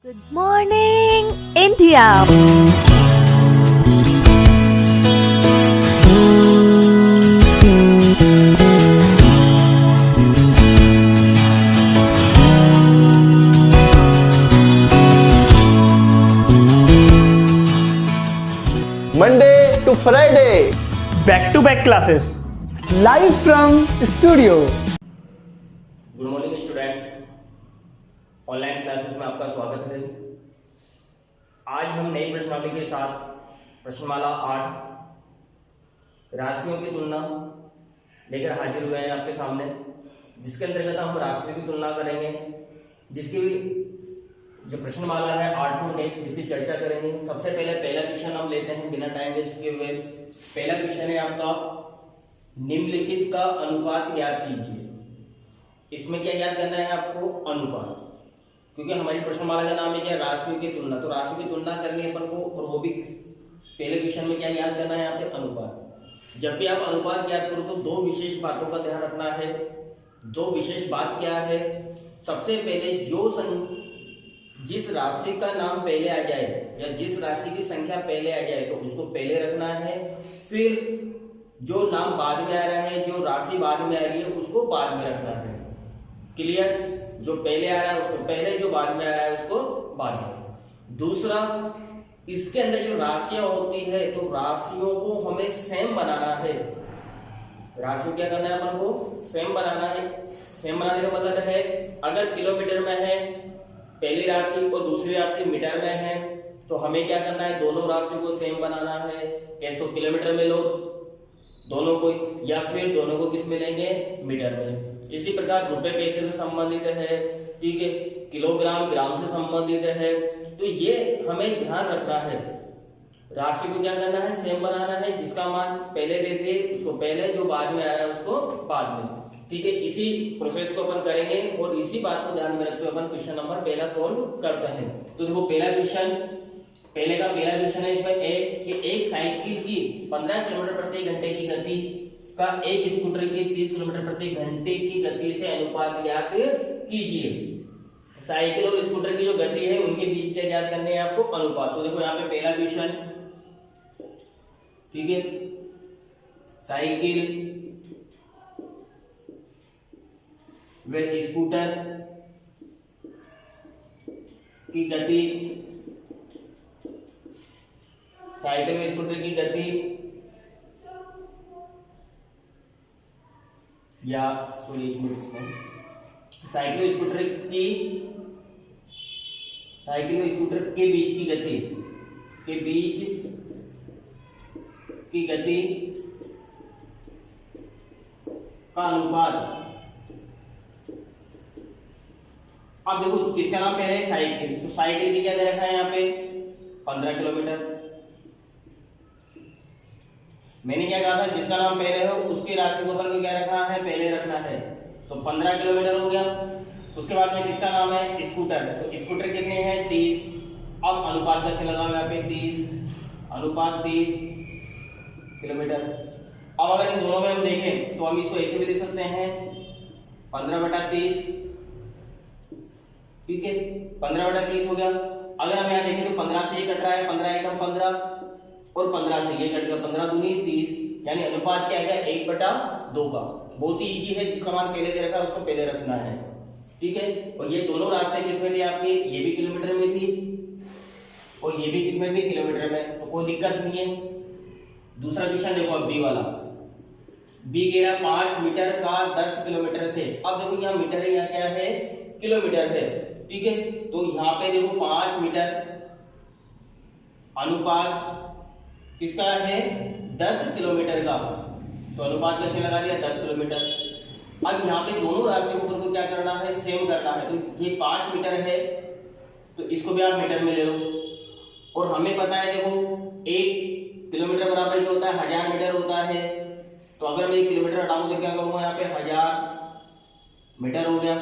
Good morning, India. Monday to Friday, back-to-back classes. Live from studio. Good morning students, online classes में आपका स्वागत है। आज हम नई प्रश्नावली के साथ प्रश्नमाला 8 राशियों की तुलना लेकर हाजिर हुए हैं आपके सामने, जिसके अंतर्गत हम राशियों की तुलना करेंगे, जिसकी जो प्रश्नमाला है 8.1 जिसकी चर्चा करेंगे। सबसे पहले पहला क्वेश्चन हम लेते हैं बिना टाइम वेस्ट किए हुए। पहला क्वेश्चन है आपका, निम्नलिखित का अनुपात ज्ञात कीजिए। इसमें क्या याद करना है आपको? अनुपात, क्योंकि हमारी प्रश्नमाला का नाम है क्या? राशियों की तुलना। तो राशियों की तुलना करनी है अपन को, और वो भी पहले क्वेश्चन में क्या याद करना है यहाँ पे? अनुपात। जब भी आप अनुपात याद करो तो दो विशेष बातों का ध्यान रखना है। दो विशेष बात क्या है? सबसे पहले जिस राशि का नाम पहले आ जाए या जिस राशि की संख्या पहले आ जाए तो उसको पहले रखना है। फिर जो नाम बाद में आ रहा है, जो राशि बाद में आ रही है, उसको बाद में रखना है। क्लियर? जो पहले आ रहा है उसको पहले, जो बाद में आ रहा है उसको बाद में। दूसरा, इसके अंदर जो राशियां होती है तो राशियों को हमें सेम बनाना है। राशियों क्या करना है अपन को? सेम बनाना है। सेम बनाने का मतलब है, अगर किलोमीटर में है पहली राशि और दूसरी राशि मीटर में है तो हमें क्या करना है? दोनों राशियों को सेम बनाना है। कैसे? तो किलोमीटर में लो दोनों को, या फिर दोनों को किस में लेंगे? मीटर में। इसी प्रकार रुपए पैसे से संबंधित है, ठीक है, किलोग्राम ग्राम से संबंधित है। तो ये हमें ध्यान रखना है, राशि को क्या करना है? सेम बनाना है। जिसका मान पहले दे दिए उसको पहले, जो बाद में आ रहा है उसको बाद में, ठीक है। इसी प्रोसेस को अपन करेंगे और इसी बात को ध्यान में रखते हुए अपन क्वेश्चन नंबर पहला सोल्व करते हैं। तो देखो पहला क्वेश्चन है इसमें एक साइकिल की 15 किलोमीटर प्रति घंटे की गति का एक स्कूटर की 30 किलोमीटर प्रति घंटे की गति से अनुपात ज्ञात कीजिए। साइकिल और स्कूटर की जो गति है उनके बीच क्या ज्ञात करने हैं आपको? अनुपात। तो देखो यहाँ पे पहला क्वेश्चन, ठीक है, साइकिल व स्कूटर की गति, साइकिल व स्कूटर की गति या साइकिल व स्कूटर के बीच की गति का अनुपात। अब देखो किसका नाम पहले है? साइकिल। तो साइकिल की क्या दे रखा है यहाँ पे? 15 किलोमीटर। मैंने क्या कहा था? जिसका नाम पहले हो उसकी राशि को अपन को क्या रखना है? पहले रखना है। तो 15 किलोमीटर हो गया। उसके बाद में किसका नाम है? स्कूटर। तो स्कूटर कितने हैं? 30। अब अनुपात कैसे लगाओ यहाँ पे? 30 किलोमीटर। अब अगर इन दोनों में हम देखें तो हम इसको ऐसे भी लिख सकते हैं 15/30, ठीक है, 15/30 हो गया। अगर हम यहाँ देखें तो 15 से 1 कट रहा है, 15 एकम 15 और 15 से ये कट गया, 15 दूनी 30, यानी अनुपात क्या आएगा? 1/2 का। बहुत ही इजी है, जिसका मान पहले दे रखा है उसको पहले रखना है, ठीक है। और ये दोनों राशियां किसमें थी आपकी? ये भी किलोमीटर में थी और ये भी किसमें थी? किलोमीटर में। तो कोई दिक्कत नहीं है। दूसरा क्वेश्चन देखो, अब बी वाला, बी कह रहा 5 मीटर का 10 किलोमीटर से। अब देखो यहाँ मीटर है, यहाँ क्या है? किलोमीटर है, ठीक है। तो यहाँ पे देखो 5 मीटर अनुपात किसका है? 10 किलोमीटर का। तो अनुपात कैसे लगा दिया? 10 किलोमीटर। अब यहाँ पे दोनों राशियों को क्या करना है? सेम करना है। तो ये 5 मीटर है तो इसको भी आप मीटर में ले लो। और हमें पता है देखो 1 किलोमीटर बराबर जो होता है 1000 मीटर होता है। तो अगर मैं 1 किलोमीटर हटाऊं तो क्या करूंगा? यहाँ पे 1000 मीटर हो गया,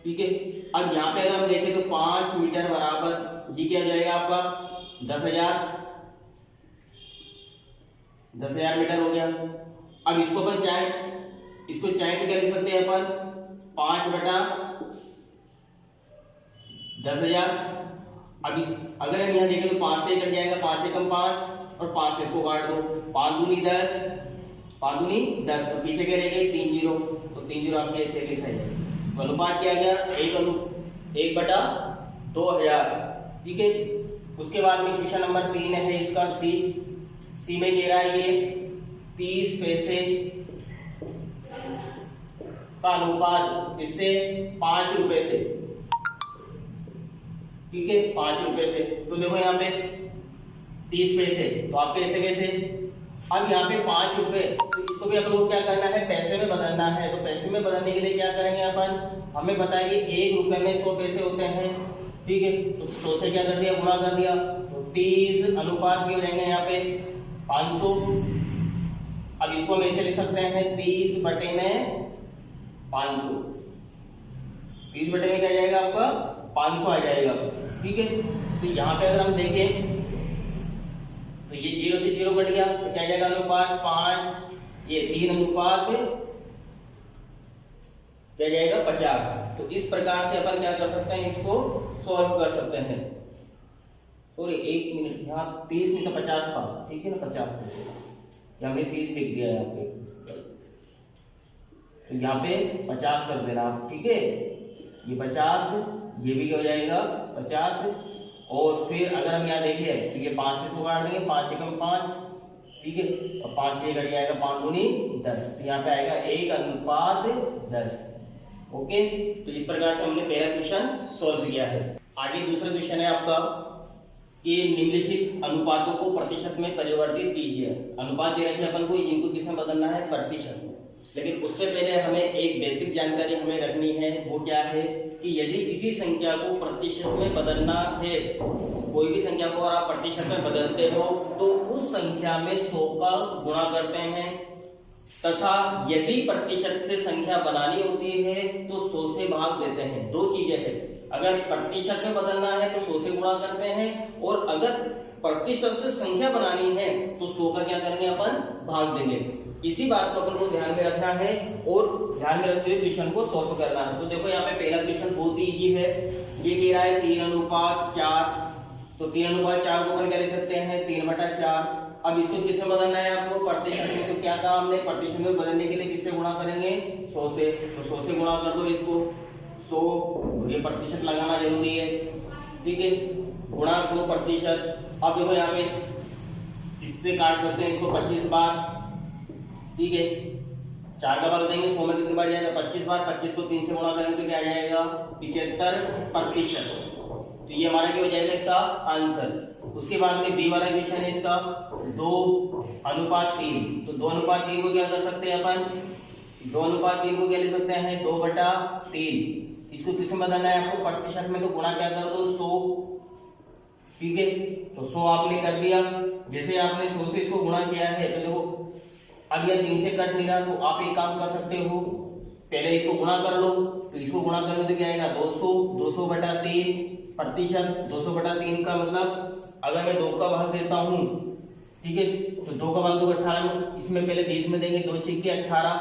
ठीक है। अब यहाँ पे अगर हम देखें तो 5 मीटर बराबर ये क्या जाएगा आपका? 10,000 मीटर हो गया। अब इसको अपन चाहे तो क्या लिख सकते हैं अपन? 5/10,000 अब अगर हम यहाँ देखें तो 5 से कट जाएगा, 5 एकम 5 और 5 से इसको काट दो, 5 दूनी 10, 5 दूनी 10 और पीछे क्या रह गए 3 जीरो, तो 3 जीरो आपके ऐसे लिखा जाएगा। तो अनुपात क्या आ गया 1/2000। ठीक है। उसके बाद में क्वेश्चन नंबर 3 है इसका सी में कह रहा है ये 30 पैसे का अनुपात इससे 5 रुपए से, ठीक है 5 रुपए से। तो देखो यहाँ पे 30 पैसे, तो आपके ऐसे कैसे, अब यहाँ पे 5 रुपए, तो इसको भी अपन को क्या करना है पैसे में बदलना है। तो पैसे में बदलने के लिए क्या करेंगे अपन, हमें पता है कि 1 रुपए में 100 पैसे होते हैं, ठीक है। तो 100 से क्या कर दिया गुणा कर दिया, तो 30 अनुपात भी हो जाएंगे यहाँ पे 500। अब इसको हम ऐसे लिख सकते हैं 30 बटे में 500, 30 बटे में क्या जाएगा आपका 500 आ जाएगा, ठीक है। तो यहाँ पे अगर हम देखें तो ये 0 से 0 कट गया, तो क्या जाएगा अनुपात 5, ये 3 अनुपात क्या जाएगा 50। तो इस प्रकार से अपन क्या कर सकते हैं, इसको सॉल्व कर सकते हैं। सॉरी 1 मिनट, यहाँ 30 में तो 50 था, ठीक है ना 50 पैसे, हमने 30 लिख दिया यहाँ पे, तो यहाँ पे 50 कर देना आप, ठीक है। ये 50, ये भी क्या हो जाएगा 50। और फिर अगर हम यहाँ देखें तो ये 5 से इसको काट देंगे, 5 एकम 5, ठीक है, और 5 से कट जाएगा 5 दूनी 10, तो यहाँ पे आएगा 1/10। ओके, तो इस प्रकार से हमने पहला क्वेश्चन सॉल्व किया है। आगे दूसरा क्वेश्चन है आपका कि निम्नलिखित अनुपातों को प्रतिशत में परिवर्तित कीजिए। अनुपात दे रखे अपन को, इनको किसमें बदलना है प्रतिशत में। लेकिन उससे पहले हमें एक बेसिक जानकारी हमें रखनी है, वो क्या है कि यदि किसी संख्या को प्रतिशत में बदलना है, कोई भी संख्या को अगर आप प्रतिशत में बदलते हो तो उस संख्या में 100 का गुणा करते हैं, तथा यदि प्रतिशत से संख्या बनानी होती है तो 100 से भाग देते हैं। दो चीजें हैं, अगर प्रतिशत में बदलना है तो 100 से गुणा करते हैं, और अगर प्रतिशत से संख्या बनानी है तो 100 का क्या करेंगे अपन भाग देंगे। इसी बात को अपन को ध्यान में रखना है और ध्यान में रखते हुए क्वेश्चन को सॉल्व करना है। तो देखो यहाँ पे पहला क्वेश्चन बहुत ही इजी है, ये कह रहा है 3:4, तो 3:4 को अपन क्या ले सकते हैं 3/4। अब इसको किससे बदलना है आपको प्रतिशत में, तो क्या कहा हमने प्रतिशत में बदलने के लिए किससे गुणा करेंगे 100 से, तो 100 से गुणा कर दो इसको 100, ये प्रतिशत लगाना जरूरी है, ठीक है, गुणा 100 प्रतिशत। अब देखो यहाँ पे इससे काट सकते हैं इसको 25 बार, ठीक है, 4 का भाग देंगे 100 में कितनी बार जाएगा 25 बार, 25 को 3 से गुणा करेंगे तो क्या आ जाएगा 75%। तो ये हमारा क्या हो जाएगा इसका आंसर। उसके बाद में बी वाला क्वेश्चन है इसका 2:3, तो 2:3 को क्या कर सकते हैं अपन, 2:3 को क्या ले सकते हैं 2/3। इसको किसमें बदलना है आपको प्रतिशत में, तो गुणा क्या कर दो 100, ठीक है, तो 100 आपने कर दिया। जैसे आपने 100 से इसको गुणा किया है तो देखो अब यह 3 से कट नहीं रहा, तो आप एक काम कर सकते हो, पहले इसको गुणा कर लो, तो इसको गुणा करोगे तो क्या आएगा 200, 200/3 प्रतिशत, 200/3 का मतलब अगर मैं 2 का भाग देता हूँ, ठीक है, तो 2 का भाग दो 18 में, इसमें पहले 20 में देंगे, 2 छिक्के 18,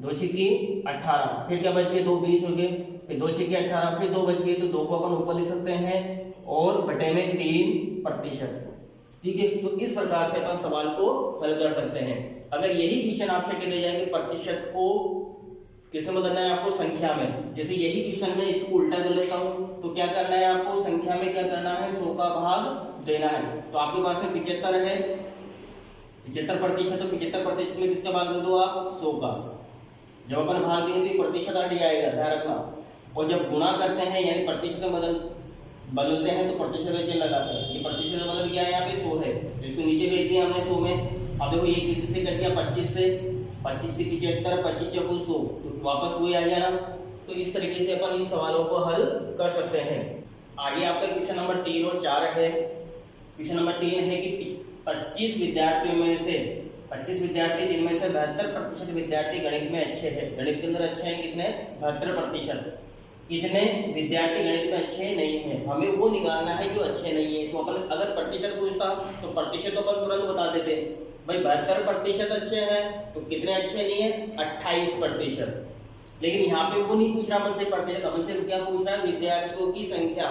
2 छिक्की 18, फिर क्या बच गए 2 20 हो गए, फिर 2 छिक्के 18, फिर 2 बच गए, तो 2 को अपन ऊपर लिख सकते हैं और बटे में 3%, ठीक है। तो इस प्रकार से अपन सवाल को हल कर सकते हैं। अगर यही क्वेश्चन आपसे कह दिया जाए कि प्रतिशत को किससे बदलना है आपको संख्या में, जैसे यही क्वेश्चन में इसको उल्टा कर लेता हूं, तो क्या करना है आपको संख्या में क्या करना है 100 का भाग देना है। तो आपके पास में 75 है, 75%, तो 75% में किसका भाग दे दो आप 100 का। जब अपन भाग देंगे तो प्रतिशत हट जाएगा, ध्यान रखना। और जब गुणा करते हैं यानी प्रतिशत में बदलते हैं तो प्रतिशत का चिन्ह लगाते हैं। ये प्रतिशत का मतलब क्या है यहाँ पे 100 है, तो इसको नीचे भेज दिया हमने 100 में। अब देखो ये किससे कट गया 25 से, 25 से 75, 25 चौको 100, तो वापस वही आ गया ना। तो इस तरीके से अपन इन सवालों को हल कर सकते हैं। आगे आपका क्वेश्चन नंबर 3 और 4 है। क्वेश्चन नंबर 3 है कि 25 विद्यार्थियों में से 25 विद्यार्थी जिनमें से 72% विद्यार्थी गणित में अच्छे हैं, गणित के अंदर अच्छे हैं कितने 72%, कितने विद्यार्थी गणित में अच्छे नहीं हैं। हमें वो निकालना है जो अच्छे नहीं है। तो अपन अगर प्रतिशत पूछता तो प्रतिशत तो अपन तुरंत बता देते, भाई 72% अच्छे हैं, तो कितने अच्छे नहीं है 28%। लेकिन यहाँ पे वो नहीं पूछ रहा अपन से प्रतिशत, अपन से क्या पूछ रहा है विद्यार्थियों की संख्या,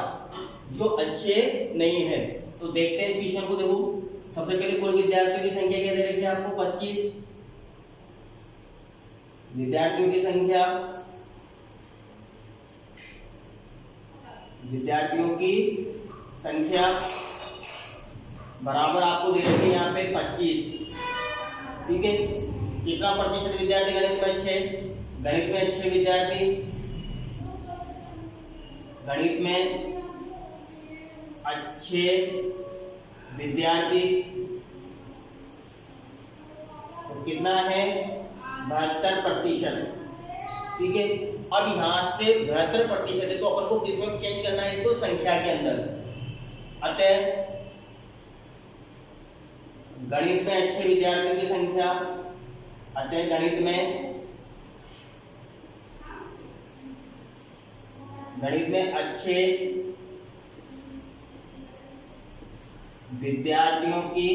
जो अच्छे नहीं है। तो देखते हैं इस क्वेश्चन को। देखो सबसे पहले कुल विद्यार्थियों की संख्या क्या दे रखी है आपको 25 विद्यार्थियों की संख्या बराबर आपको दे रखी है यहाँ पे 25। ठीक है, कितना प्रतिशत विद्यार्थी गणित में अच्छे विद्यार्थी गणित में अच्छे विद्यार्थी तो कितना है 72%। ठीक है, अब यहां से 72% है तो अपन को किसमें चेंज करना है इसको, संख्या के अंदर। अतः गणित में अच्छे विद्यार्थियों की संख्या, अतः गणित में अच्छे विद्यार्थियों की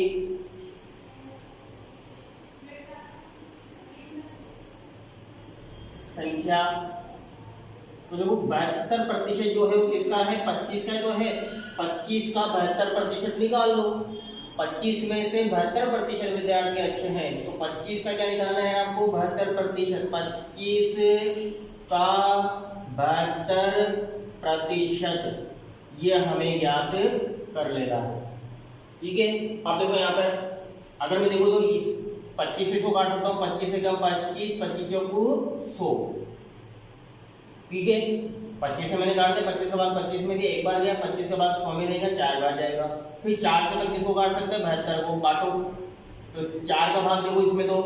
संख्या। तो देखो 72% जो है वो किसका है, 25 का तो है। 25 का 72% निकाल लो। 25 में से 72% विद्यार्थी अच्छे हैं तो 25 का क्या निकालना है आपको, 72%। 25 का 72% ये हमें ज्ञात कर लेना है। ठीक है, अब देखो यहाँ पर अगर मैं देखो तो 25 से 100 काट सकता हूँ, 25 से कम 25, 25 चौकू 100। ठीक है, 25 से मैंने काट दिया, 25 के बाद 25 में भी एक बार गया, 25 के बाद 100 में रहेगा 4 बार जाएगा। फिर 4 से तक किसको काट सकते हैं, 72 को काटो। तो 4 का भाग देखो इसमें तो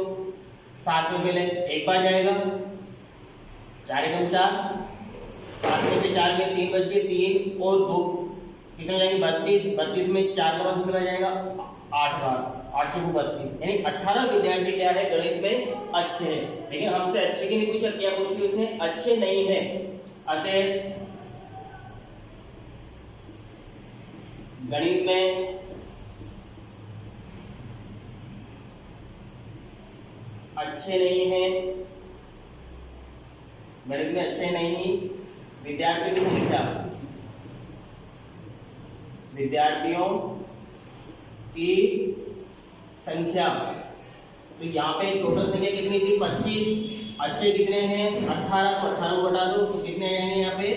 7 में पहले एक बार जाएगा, 4 एकम 4, 7 में से 4 गए 3 बच गए, 3 और 2 कितने जाएंगे 32, 32 में 4 का भाग कितना जाएगा 8 बार, 8 चौको 32, यानी 18 विद्यार्थी क्या है गणित में अच्छे हैं। लेकिन हमसे अच्छे की नहीं पूछा, क्या पूछी उसने, अच्छे नहीं है। अतः गणित में अच्छे नहीं है, गणित में अच्छे नहीं विद्यार्थियों की संख्या, तो यहाँ पे टोटल संख्या कितनी थी 25, अच्छे कितने हैं 18, तो 18 को घटा दो तो कितने आएंगे यहाँ पे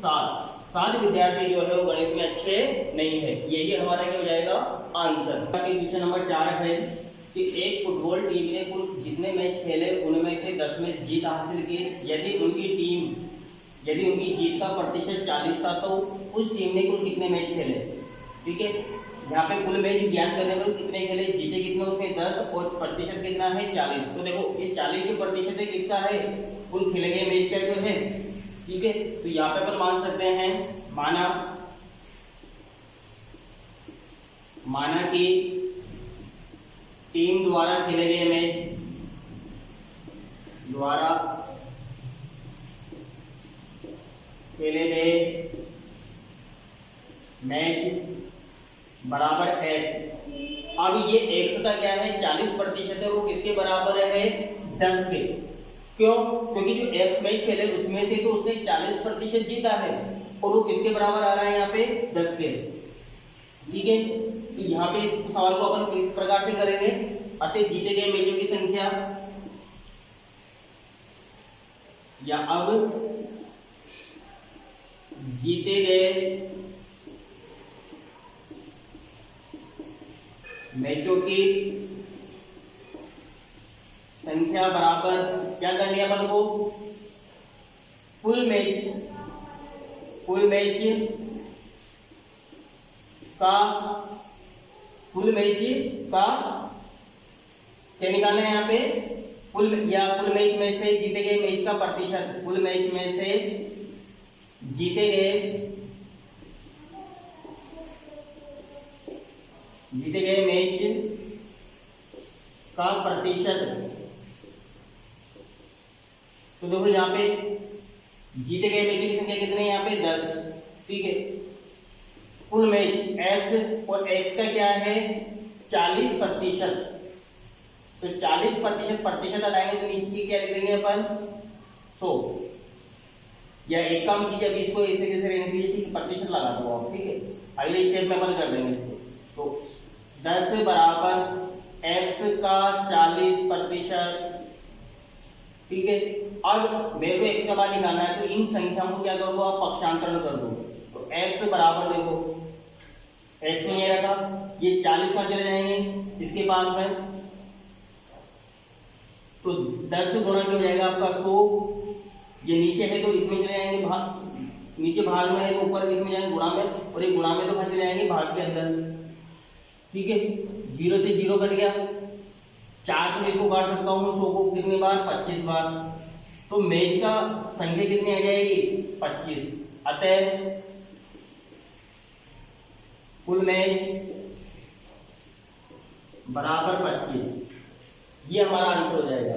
7 विद्यार्थी जो है वो गणित में अच्छे नहीं है। यही हमारा क्या हो जाएगा आंसर। क्वेश्चन नंबर 4 है कि एक फुटबॉल टीम ने कुल जितने मैच खेले उनमें से 10 में जीत हासिल की। यदि उनकी जीत का प्रतिशत 40 था तो उस टीम ने कुल कितने मैच खेले। ठीक है, यहाँ पे कुल मैच ज्ञात करने पर कितने खेले, जीते कितने उसमें 10 और प्रतिशत कितना है 40। तो देखो ये 40 जो प्रतिशत है किसका है, कुल खेले गए मैच का जो है। ठीक है, तो यहाँ पे अपन मान सकते हैं, माना कि टीम द्वारा खेले गए मैच बराबर x। अब ये x का क्या है 40% है, वो किसके बराबर है 10 के। क्यों, क्योंकि जो x मैच खेले उसमें से तो उसने 40% जीता है और वो किसके बराबर आ रहा है यहाँ पे 10 के। ठीक है, तो यहाँ पे इस सवाल को अपन किस प्रकार से करेंगे, अतः जीते गए मैचों की संख्या या अब जीते गए मैचों की संख्या बराबर क्या करनी है अपन को, कुल मैच का क्या निकालना है यहाँ पे, कुल मैच में से जीते गए मैच का प्रतिशत, कुल मैच में से जीते गए मैच का प्रतिशत। तो देखो यहाँ पे जीते गए मैच की संख्या कितनी है यहाँ पे 10। ठीक है, कुल मैच x और x का क्या है 40%। तो 40% हटाएंगे तो नीचे क्या लिख देंगे अपन 100। या एक काम कीजिए, अभी इसको ऐसे कैसे रहने दीजिए, ठीक है, प्रतिशत लगा दो आप, ठीक है। अगले स्टेप में अपन कर देंगे इसको। तो 10 बराबर x का 40%, ठीक है। अब मेरे को x का मान निकालना है, तो इन संख्याओं को क्या कर दो आप, पक्षांतरण कर दो। तो x बराबर देखो, x में ये रखा, ये 40 में चले जाएंगे इसके पास में, तो 10 से गुणा हो जाएगा आपका 100, ये नीचे है तो इसमें चले जाएंगे भाग, नीचे भाग में है तो ऊपर इसमें जाएंगे गुणा में, और ये गुणा में तो कहाँ चले जाएंगे, भाग के अंदर, ठीक है। 0 से 0 कट गया, 4 से इसको काट सकता हूँ 100 को कितनी बार, 25 बार, तो मेज का संख्या कितनी आ जाएगी, 25। अतः कुल मेज बराबर 25, ये हमारा आंसर हो जाएगा।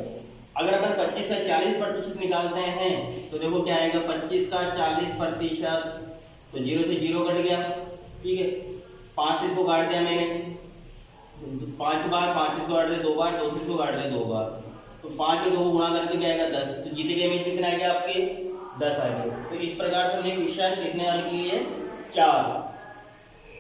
अगर अपन 25 से 40% निकालते हैं तो देखो क्या आएगा, 25 का 40%, तो 0 से 0 कट गया, ठीक है। 5 से इसको काट दिया मैंने 5 बार, 5 इसको काट दिया 2 बार, 2 से इसको काट दिया 2 बार, तो 5 से 2 गुणा करके क्या आएगा, 10, तो जीते गए में कितने आ गया आपके, 10 आ गए। तो इस प्रकार से हमने क्वेश्चन कितने हल किए, 4।